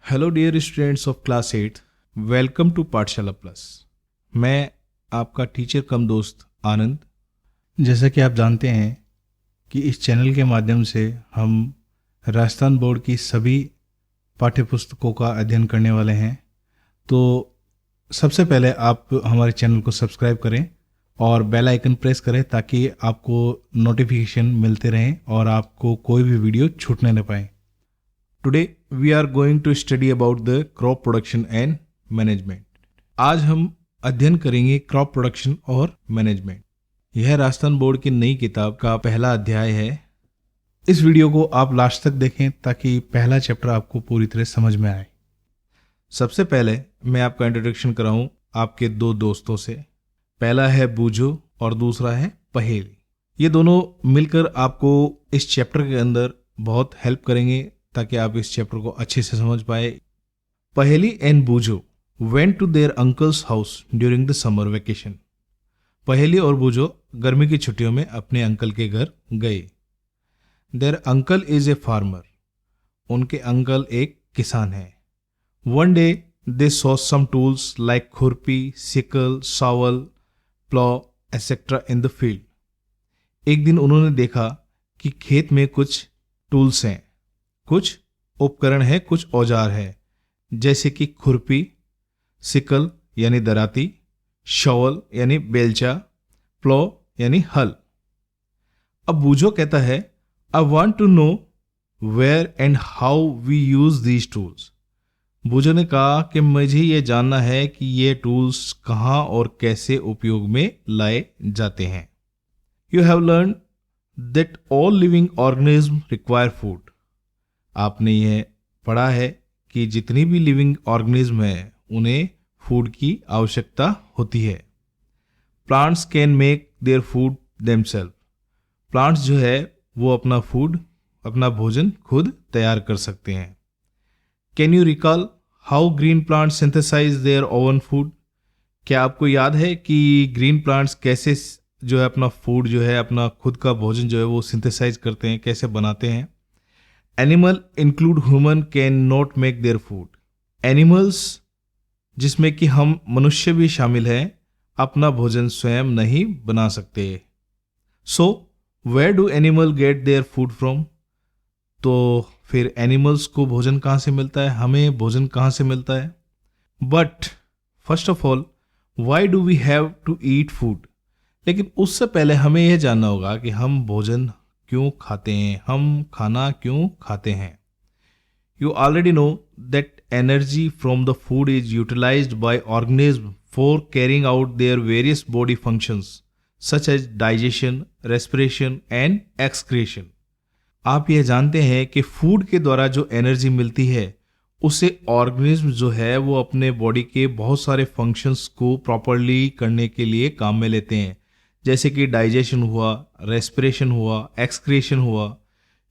Hello dear students of class 8, welcome to Pathshala plus. मैं आपका teacher कम दोस्त आनंद। जैसा कि आप जानते हैं कि इस चैनल के माध्यम से हम राजस्थान बोर्ड की सभी पाठ्य पुस्तकों का अध्ययन करने वाले हैं। तो सबसे पहले आप हमारे चैनल को सब्सक्राइब करें और बेल आइकन प्रेस करें ताकि आपको नोटिफिकेशन मिलते रहें और आपको कोई भी वीडियो छूटने न पाए। Today we are going to study about the crop production and management. आज हम अध्ययन करेंगे क्रॉप प्रोडक्शन और मैनेजमेंट। यह राजस्थान बोर्ड की नई किताब का पहला अध्याय है। इस वीडियो को आप लास्ट तक देखें ताकि पहला चैप्टर आपको पूरी तरह समझ में आए। सबसे पहले मैं आपका इंट्रोडक्शन कराऊं आपके दो दोस्तों से। पहला है बूझो और दूसरा है पहेली। ये दोनों मिलकर आपको इस चैप्टर के अंदर बहुत हेल्प करेंगे ताकि आप इस चैप्टर को अच्छे से समझ पाए। Paheli and Boojho went to their uncle's house during the summer vacation. Paheli और बूझो गर्मी की छुट्टियों में अपने अंकल के घर गए। Their uncle is a farmer. उनके अंकल एक किसान है। One day they saw some tools like khurpi, sickle, shovel, plough etcetera in the field. एक दिन उन्होंने देखा कि खेत में कुछ टूल्स हैं, कुछ उपकरण है, कुछ औजार है, जैसे कि खुरपी, सिकल यानी दराती, शॉवल यानी बेलचा, प्लॉ यानी हल। अब बूझो कहता है I want to know where and how we use these tools. Boojho ने कहा कि मुझे ये जानना है कि ये टूल्स कहाँ और कैसे उपयोग में लाए जाते हैं। You have learn that all living organism require food. आपने यह पढ़ा है कि जितनी भी लिविंग ऑर्गेनिज्म है उन्हें फूड की आवश्यकता होती है। Plants can make their food themselves. Plants जो है वो अपना फूड, अपना भोजन खुद तैयार कर सकते हैं। Can you recall how green plants synthesise their own food. क्या आपको याद है कि ग्रीन प्लांट्स कैसे जो है अपना फूड जो है, अपना खुद का भोजन जो है वो सिंथेसाइज करते हैं, कैसे बनाते हैं। Animal include human can not make their food. Animals जिसमें कि हम मनुष्य भी शामिल हैं, अपना भोजन स्वयं नहीं बना सकते। So where do animal get their food from. तो फिर एनिमल्स को भोजन कहाँ से मिलता है, हमें भोजन कहाँ से मिलता है। But first of all why do we have to eat food. लेकिन उससे पहले हमें यह जानना होगा कि हम भोजन क्यों खाते हैं, हम खाना क्यों खाते हैं। You already know that energy from the food is utilised by organism for carrying out their various body functions such as digestion, respiration and excretion. आप यह जानते हैं कि फूड के द्वारा जो एनर्जी मिलती है उसे ऑर्गेनिज्म जो है वो अपने बॉडी के बहुत सारे फंक्शंस को प्रॉपरली करने के लिए काम में लेते हैं, जैसे कि डाइजेशन हुआ, रेस्पिरेशन हुआ, एक्सक्रीशन हुआ।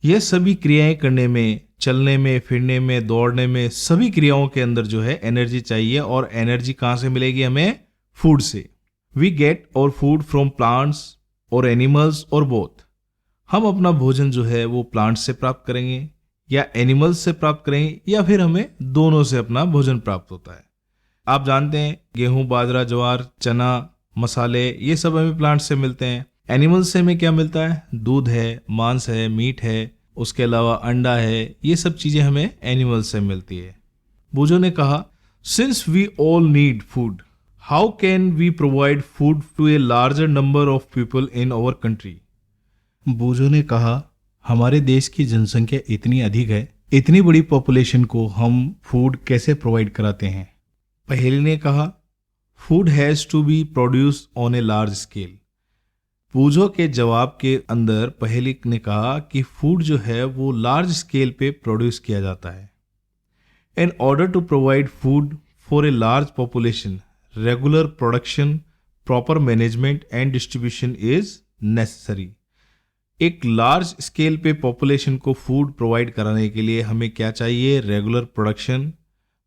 यह सभी क्रियाएं करने में, चलने में, फिरने में, दौड़ने में, सभी क्रियाओं के अंदर जो है एनर्जी चाहिए। और एनर्जी कहाँ से मिलेगी हमें? फूड से। वी गेट और फूड फ्रॉम प्लांट्स और एनिमल्स और बोथ। हम अपना भोजन जो है वो प्लांट्स से प्राप्त करेंगे या एनिमल्स से प्राप्त करेंगे, या फिर हमें दोनों से अपना भोजन प्राप्त होता है। आप जानते हैं गेहूं, बाजरा, ज्वार, चना, मसाले, ये सब हमें प्लांट से मिलते हैं। एनिमल्स से हमें क्या मिलता है? दूध है, मांस है, मीट है, उसके अलावा अंडा है। ये सब चीजें हमें एनिमल्स से मिलती है। बूझो ने कहा since we all need food, how can we provide food to a larger number of people in our country. Boojho ने कहा हमारे देश की जनसंख्या इतनी अधिक है, इतनी बड़ी पॉपुलेशन को हम फूड कैसे प्रोवाइड कराते हैं। पहेली ने कहा food has to be produce on a large scale. Boojho के जवाब के अंदर पहेली ने कहा कि फूड जो है वो लार्ज स्केल पे प्रोड्यूस किया जाता है। In order to provide food for a large population, regular production, proper management and distribution is necessary. एक लार्ज स्केल पे पॉपुलेशन को फूड प्रोवाइड कराने के लिए हमें क्या चाहिए? रेगुलर प्रोडक्शन,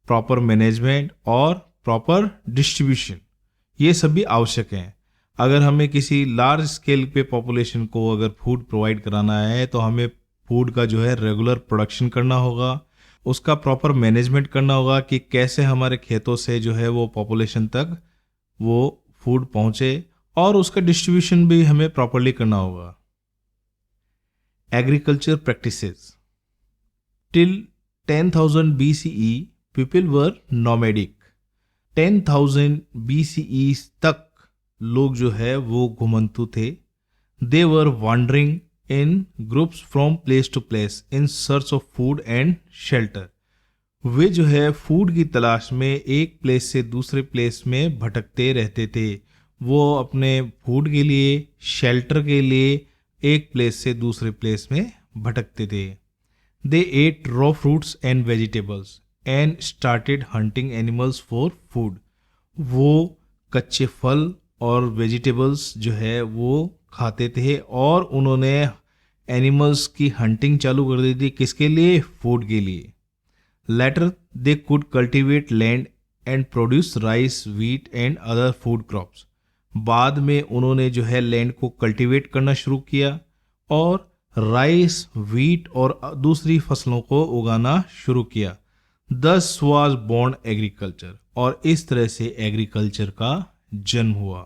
प्रॉपर मैनेजमेंट और प्रॉपर डिस्ट्रीब्यूशन। ये सभी आवश्यक हैं। अगर हमें किसी लार्ज स्केल पे पॉपुलेशन को अगर फूड प्रोवाइड कराना है तो हमें फूड का जो है रेगुलर प्रोडक्शन करना होगा, उसका प्रॉपर मैनेजमेंट करना होगा कि कैसे हमारे खेतों से जो है वो पॉपुलेशन तक वो फूड पहुंचे, और उसका डिस्ट्रीब्यूशन भी हमें प्रॉपरली करना होगा। Agriculture practices. Till 10,000 BCE people were nomadic. 10,000 BCE तक लोग जो है वो घुमंतु थे। They were wandering in groups from place to place in search of food and shelter. वे जो है फूड की तलाश में एक प्लेस से दूसरे प्लेस में भटकते रहते थे। वो अपने फूड के लिए, शेल्टर के लिए एक प्लेस से दूसरे प्लेस में भटकते थे। They ate raw fruits and vegetables and started hunting animals for food. वो कच्चे फल और वेजिटेबल्स जो है वो खाते थे, और उन्होंने एनिमल्स की हंटिंग चालू कर दी थी। किसके लिए? फूड के लिए। Later, they could cultivate land and produce rice, wheat and other food crops. बाद में उन्होंने जो है लैंड को कल्टीवेट करना शुरू किया और राइस, व्हीट और दूसरी फसलों को उगाना शुरू किया। Thus was born agriculture, और इस तरह से एग्रीकल्चर का जन्म हुआ।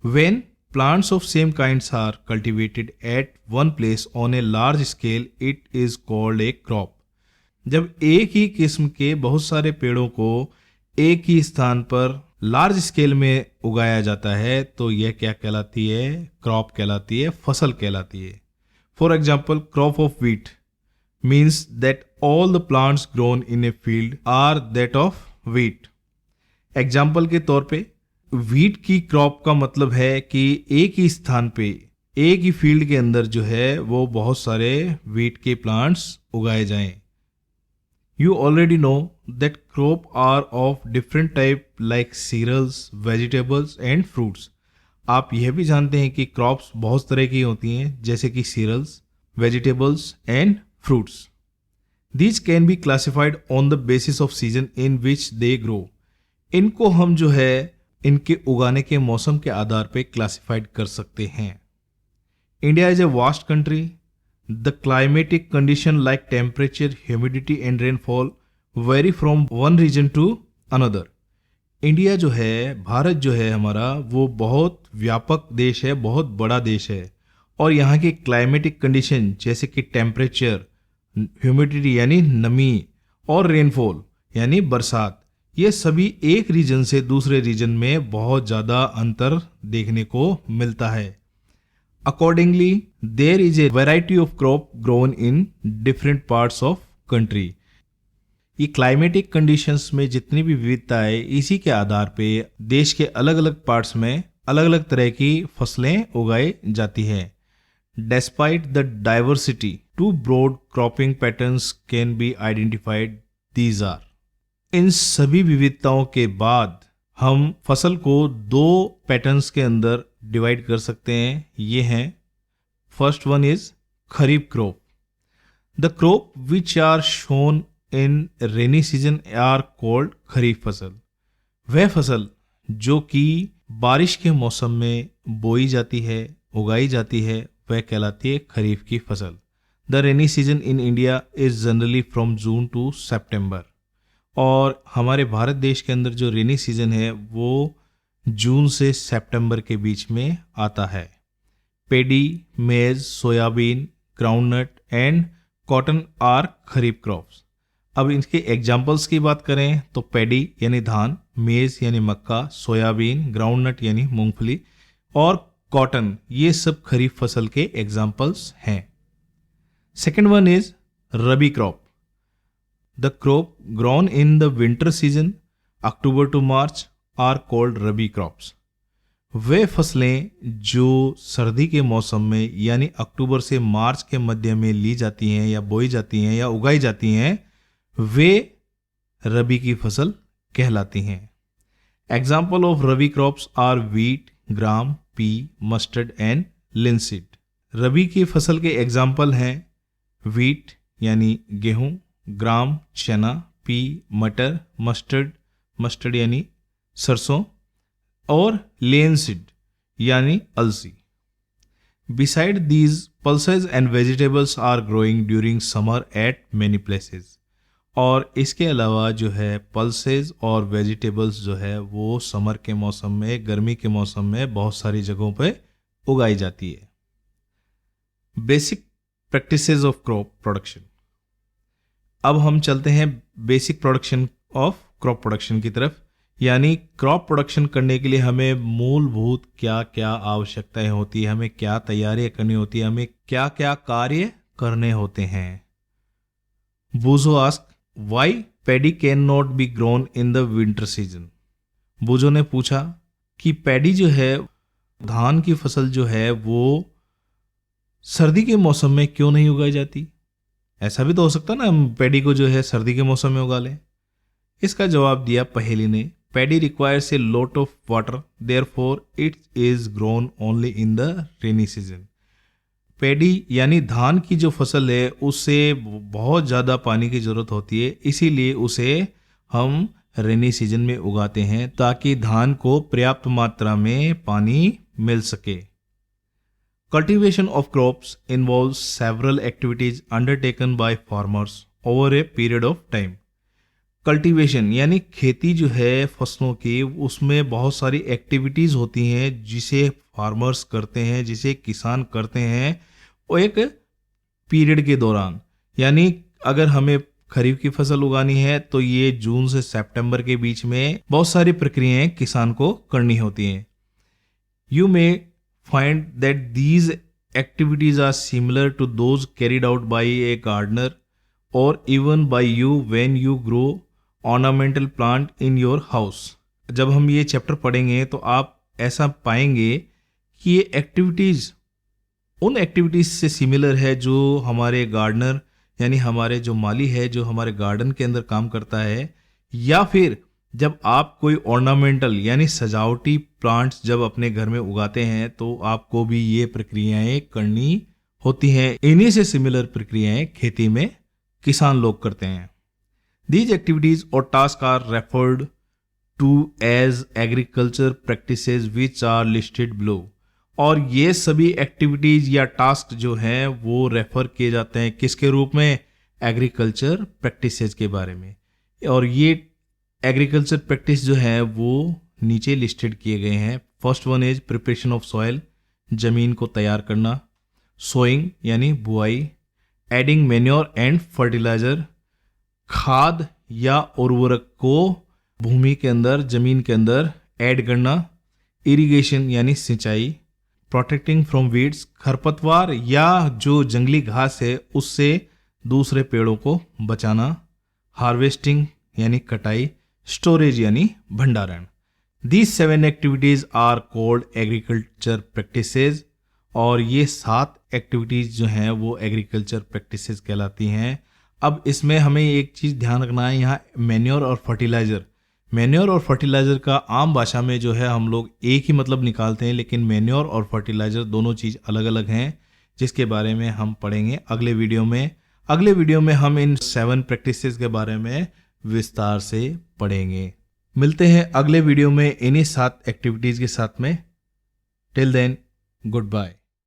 When plants of same kinds are cultivated at one place on a large scale, it is called a crop. जब एक ही किस्म के बहुत सारे पेड़ों को एक ही स्थान पर लार्ज स्केल में उगाया जाता है तो यह क्या कहलाती है? क्रॉप कहलाती है, फसल कहलाती है। For example, crop of wheat means that all the plants grown in a field are that of wheat. Example के तौर पे व्हीट की क्रॉप का मतलब है कि एक ही स्थान पे, एक ही फील्ड के अंदर जो है वो बहुत सारे व्हीट के प्लांट्स उगाए जाएं। You already know that crop are of different type like cereals, vegetables and fruits. आप यह भी जानते हैं कि क्रॉप्स बहुत तरह की होती हैं, जैसे कि cereals, vegetables and fruits. These can be classified on the basis of season in which they grow. इनको हम जो है इनके उगाने के मौसम के आधार पे क्लासिफाइड कर सकते हैं। India is a vast country. The climatic condition like temperature, humidity and rainfall vary from one region to another. India जो है, भारत जो है हमारा, वो बहुत व्यापक देश है, बहुत बड़ा देश है, और यहाँ की क्लाइमेटिक कंडीशन जैसे कि टेम्परेचर, ह्यूमिडिटी यानी नमी और रेनफॉल यानी बरसात, ये सभी एक रीजन से दूसरे रीजन में बहुत ज़्यादा अंतर देखने को मिलता है। Accordingly, there is a variety of crop grown in different parts of country. ये क्लाइमेटिक कंडीशंस में जितनी भी विविधता है, इसी के आधार पे देश के अलग अलग पार्ट्स में अलग अलग तरह की फसलें उगाई जाती है। Despite the diversity, two broad cropping patterns can be identified. These are. इन सभी विविधताओं के बाद हम फसल को दो पैटर्न्स के अंदर डिवाइड कर सकते हैं। ये हैं, first one is kharif crop. The crop which are shown in rainy season are called kharif फसल। वह फसल जो कि बारिश के मौसम में बोई जाती है, उगाई जाती है, वह कहलाती है खरीफ की फसल। The rainy season in India is generally from June to September, और हमारे भारत देश के अंदर जो रेनी सीजन है वो जून से सितंबर के बीच में आता है। Paddy, maize, soybean, groundnut and cotton are kharif crops. अब इनके एग्जाम्पल्स की बात करें तो पेडी यानी धान, मेज यानी मक्का, सोयाबीन, ग्राउंडनट यानी मूंगफली और कॉटन, ये सब खरीफ फसल के एग्जाम्पल्स हैं। Second one is rabi crop. The crop grown in the winter season, October to March, are called rabi crops. वे फसलें जो सर्दी के मौसम में यानी अक्टूबर से मार्च के मध्य में ली जाती हैं या बोई जाती हैं या उगाई जाती हैं, वे रबी की फसल कहलाती हैं। Example of rabi crops are wheat, gram, pea, mustard and linseed. रबी की फसल के एग्जाम्पल हैं व्हीट यानी गेहूं, ग्राम चना, पी मटर, मस्टर्ड यानी सरसों और लेनसीड यानी अलसी। Beside these, pulses and vegetables are growing during summer at many places. और इसके अलावा जो है पल्सेस और वेजिटेबल्स जो है वो समर के मौसम में, गर्मी के मौसम में बहुत सारी जगहों पे उगाई जाती है। Basic practices of crop production. अब हम चलते हैं basic production of crop production की तरफ, यानी क्रॉप प्रोडक्शन करने के लिए हमें मूलभूत क्या क्या आवश्यकताएं होती है, हमें क्या तैयारियां करनी होती है, हमें क्या क्या कार्य करने होते हैं। Boojho ask why paddy can not be grown in the winter season. Boojho ने पूछा कि पैडी जो है, धान की फसल जो है वो सर्दी के मौसम में क्यों नहीं उगाई जाती। ऐसा भी तो हो सकता ना, हम पैडी को जो है सर्दी के मौसम में उगा लें। इसका जवाब दिया पहेली ने, paddy requires a lot of water, therefore it is grown only in the rainy season. Paddy यानी धान की जो फसल है उससे बहुत ज़्यादा पानी की ज़रूरत होती है, इसीलिए उसे हम रेनी सीजन में उगाते हैं ताकि धान को पर्याप्त मात्रा में पानी मिल सके। Cultivation of crops involves several activities undertaken by farmers over a period of time. Cultivation यानी खेती जो है फसलों की, उसमें बहुत सारी एक्टिविटीज़ होती हैं जिसे फार्मर्स करते हैं, जिसे किसान करते हैं वो एक पीरियड के दौरान। यानी अगर हमें खरीफ की फसल उगानी है तो ये जून से सितंबर के बीच में बहुत सारी प्रक्रियाएं किसान को करनी होती हैं। You may find that these activities are similar to those carried out by a gardener or even by you when you grow ornamental plant in your house. जब हम ये चैप्टर पढ़ेंगे तो आप ऐसा पाएंगे कि ये एक्टिविटीज़ उन एक्टिविटीज़ से सिमिलर है जो हमारे गार्डनर यानी हमारे जो माली है, जो हमारे गार्डन के अंदर काम करता है, या फिर जब आप कोई ऑर्नामेंटल यानी सजावटी प्लांट्स जब अपने घर में उगाते हैं तो आपको भी ये प्रक्रियाएं करनी होती हैं। इन्हीं से सिमिलर प्रक्रियाएं खेती में किसान लोग करते हैं। These activities or tasks are referred to as agriculture practices which are listed below। और ये सभी एक्टिविटीज या टास्क जो हैं वो रेफर किए जाते हैं किसके रूप में? एग्रीकल्चर प्रैक्टिसेस के बारे में। और ये एग्रीकल्चर प्रैक्टिस जो है वो नीचे लिस्टेड किए गए हैं। First one is preparation of soil, जमीन को तैयार करना। सोइंग यानी बुआई। एडिंग मैन्योर एंड फर्टिलाइजर, खाद या उर्वरक को भूमि के अंदर, जमीन के अंदर ऐड करना। इरिगेशन यानी सिंचाई। प्रोटेक्टिंग फ्रॉम वीड्स, खरपतवार या जो जंगली घास है उससे दूसरे पेड़ों को बचाना। हार्वेस्टिंग यानी कटाई। स्टोरेज यानी भंडारण। These 7 activities are called agriculture practices. और ये 7 एक्टिविटीज जो हैं वो एग्रीकल्चर प्रैक्टिसेस कहलाती हैं। अब इसमें हमें एक चीज़ ध्यान रखना है, यहाँ मैन्योर और फर्टिलाइज़र। मैन्योर और फर्टिलाइज़र का आम भाषा में जो है हम लोग एक ही मतलब निकालते हैं, लेकिन मैन्योर और फर्टिलाइज़र दोनों चीज़ अलग अलग हैं, जिसके बारे में हम पढ़ेंगे अगले वीडियो में। अगले वीडियो में हम इन 7 प्रैक्टिसेस के बारे में विस्तार से पढ़ेंगे। मिलते हैं अगले वीडियो में इन्हीं 7 एक्टिविटीज़ के साथ में। Till then, good bye.